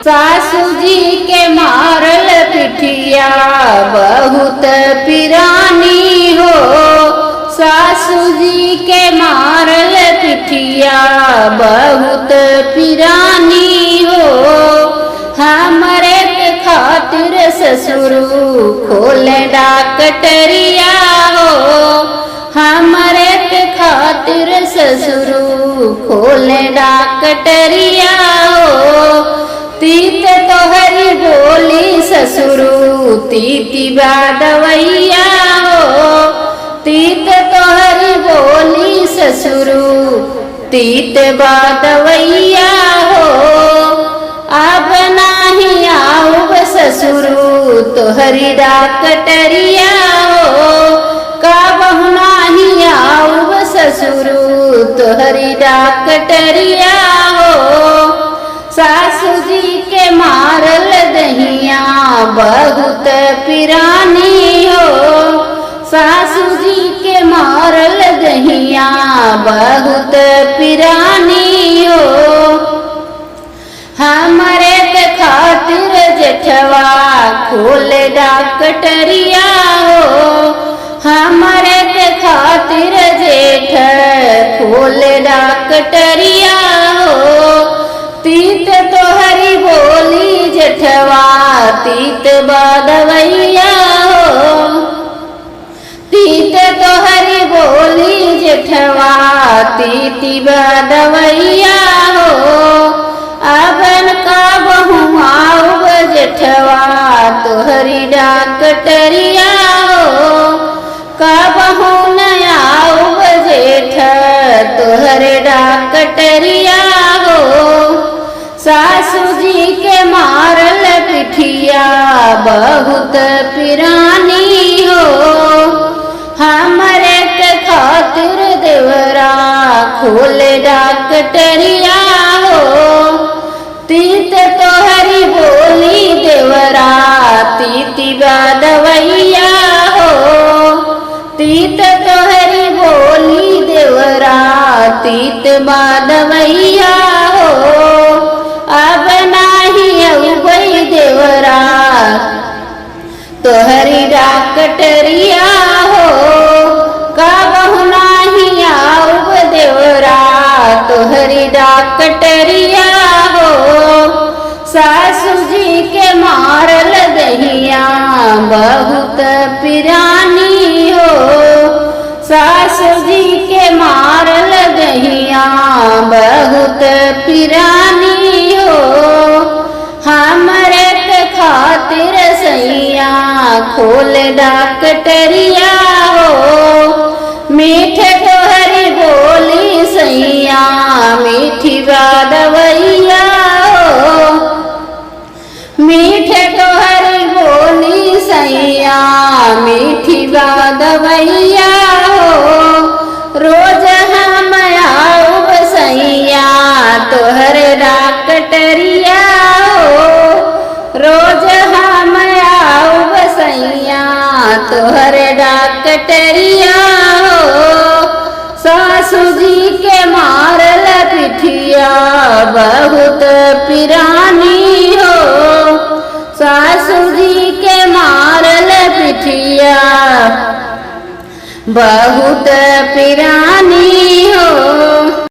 सासू जी के मारल पिठिया बहुत पिरानी हो। सासू जी के मारल पिठिया बहुत पिरानी हो। हमरे के खातिर ससुरु खोले डाकटरिया हो। हमरे के खातिर ससुरु खोले डाकटरिया हो। तीत तोहरी बोली ससुरु तीती बादवैया हो। तीत तोहरी बोली ससुरु तीत बादवैया हो। अब नाही आऊब ससुरु तोहरी डाकटरिया हो। कबहु नाही आऊब ससुरु तोहरी डाकटरिया हो। सासू जी के मारल दहिया बहुत पिरानी हो। सासू जी के मारल दहिया बहुत पिरानी हो। हमरे के खातिर जेठवा खोले डाकटरिया हो। हमरे के खातिर जेठ खोले डाकटरिया हो। तीत तोहरी बोली जेठवा तीत बादवैया हो। तीत तोहरी बोली जेठवा तीती बादवैया हो। अबन का बहु आऊब जेठवा तोहरी डाकटरिया हो। कबहु न आऊब जेठ तोहरे डाकटरिया हो। सासू जी के मारल पिठिया बहुत पिरानी हो। हमरे के खातिर देवरा खोले डाकटरिया हो। तीत तोहरी बोली देवरा तीती बादवैया हो। तीत तोहरी बोली देवरा तीत बादवैया हो। अब नाही अउबई देवरा तोहरी डाकटरिया हो। कबहु नाही आऊब देवरा तोहरी डाकटरिया हो। सासू जी के मारल दहिया बहुत पिरानी हो। सासू जी के मारल दहिया बहुत पिरानी हो। हमरे के खातिर सैया खोल डाकटरिया हो। मीठे तोहरी बोली सैया मीठी बादवैया हो। मीठे तोहरी बोली सैया मीठी बादवैया हो। रोज हम आऊब सैया तोहर डाकटरिया हो। रोज हम आऊब सैया तोहर डाकटरिया हो। सासू जी के मारल पिठिया बहुत पिरानी हो। सासू जी के मारल पिठिया बहुत पिरानी